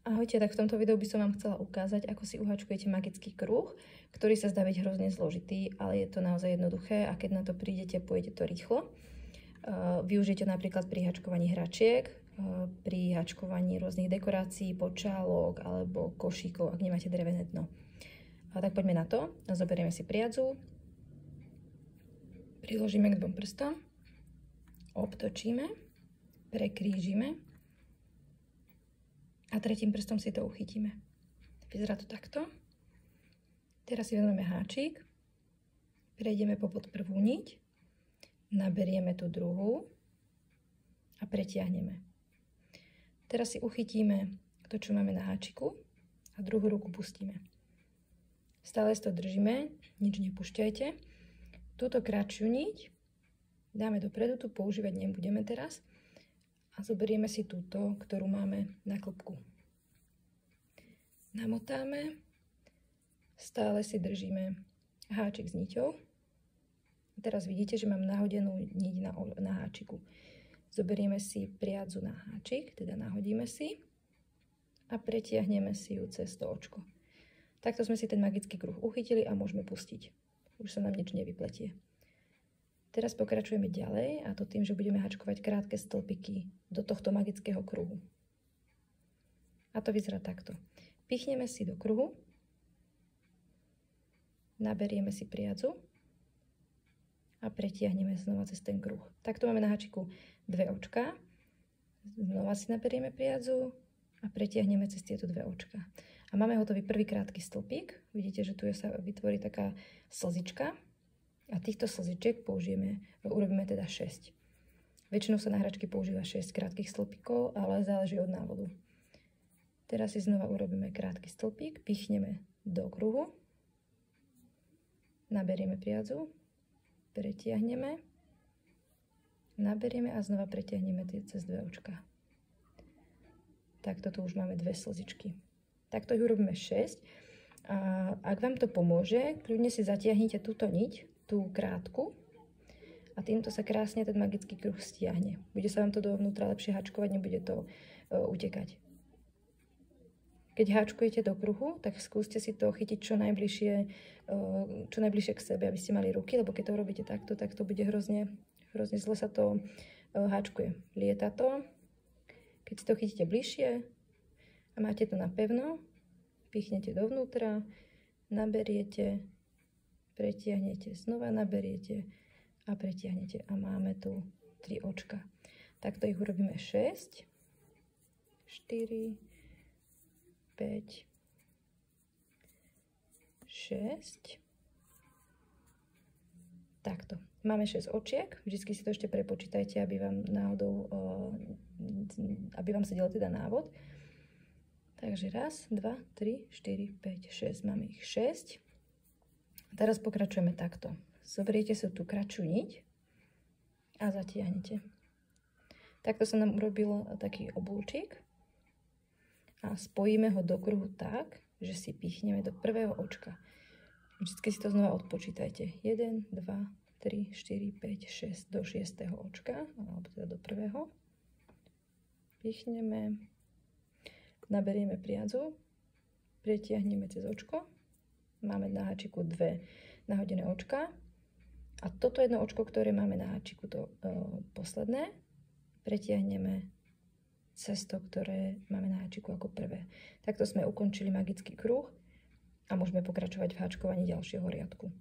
Ahojte, tak v tomto videu by som vám chcela ukázať, ako si uháčkujete magický kruh, ktorý sa zdá byť hrozne zložitý, ale je to naozaj jednoduché a keď na to prídete, pôjde to rýchlo. Využijete napríklad pri háčkovaní hračiek, pri háčkovaní rôznych dekorácií, počálok alebo košíkov, ak nemáte drevené dno. Tak poďme na to. Zoberieme si priadzu, priložíme k dvom prstom, obtočíme, prekrížime a tretím prstom si to uchytíme. Vyzerá to takto. Teraz si vezmeme háčik, prejdeme popod prvú niť, naberieme tú druhú a pretiahneme. Teraz si uchytíme to, čo máme na háčiku a druhú ruku pustíme. Stále si to držíme, nič nepúšťajte. Túto kratšiu niť dáme dopredu, tu používať nebudeme teraz. A zoberieme si túto, ktorú máme na klbku. Namotáme, stále si držíme háčik s niťou. A teraz vidíte, že mám nahodenú niť na háčiku. Zoberieme si priadzu na háčik, teda nahodíme si a pretiahneme si ju cez to očko. Takto sme si ten magický kruh uchytili a môžeme pustiť. Už sa nám nič nevypletie. Teraz pokračujeme ďalej, a to tým, že budeme háčkovať krátke stĺpiky do tohto magického kruhu. A to vyzerá takto. Pichneme si do kruhu, naberieme si priadzu a pretiahneme znova cez ten kruh. Takto máme na háčiku dve očka. Znova si naberieme priadzu a pretiahneme cez tieto dve očka. A máme hotový prvý krátky stĺpik. Vidíte, že tu sa vytvorí taká slzička. A týchto slzičiek urobíme teda 6. Väčšinou sa na hračky používa 6 krátkych stĺpikov, ale záleží od návodu. Teraz si znova urobíme krátky stĺpik, pichneme do kruhu, naberieme priadzu, pretiahneme, naberieme a znova pretiahneme cez dve očka. Takto tu už máme dve slzičky. Takto ich urobíme 6. A ak vám to pomôže, kľudne si zatiahnite túto niť, tú krátku, a týmto sa krásne ten magický kruh stiahne. Bude sa vám to dovnútra lepšie háčkovať, nebude to utekať. Keď háčkujete do kruhu, tak skúste si to chytiť čo najbližšie k sebe, aby ste mali ruky, lebo keď to robíte takto, tak to bude hrozne zle sa to háčkuje. Lieta to. Keď si to chytíte bližšie a máte to napevno, pichnete dovnútra, naberiete, pretiahnete, znova naberiete a pretiahnete. A máme tu 3 očka. Takto ich urobíme 6, 4, 5, 6. Takto. Máme 6 očiek. Vždycky si to ešte prepočítajte, aby vám sedel teda návod. Takže 1, 2, 3, 4, 5, 6. Máme ich 6. Teraz pokračujeme takto. Zoberiete si tú kratšiu niť a zatiahnete. Takto sa nám urobil taký obúčik a spojíme ho do kruhu tak, že si pichneme do prvého očka. Vždycky si to znova odpočítajte. 1, 2, 3, 4, 5, 6 do 6. očka, alebo teda do prvého. Pichneme, naberieme priadzu, pretiahneme cez očko. Máme na háčiku 2 nahodené očka a toto jedno očko, ktoré máme na háčiku, to posledné, pretiahneme cez to, ktoré máme na háčiku ako prvé. Takto sme ukončili magický kruh a môžeme pokračovať v háčkovaní ďalšieho riadku.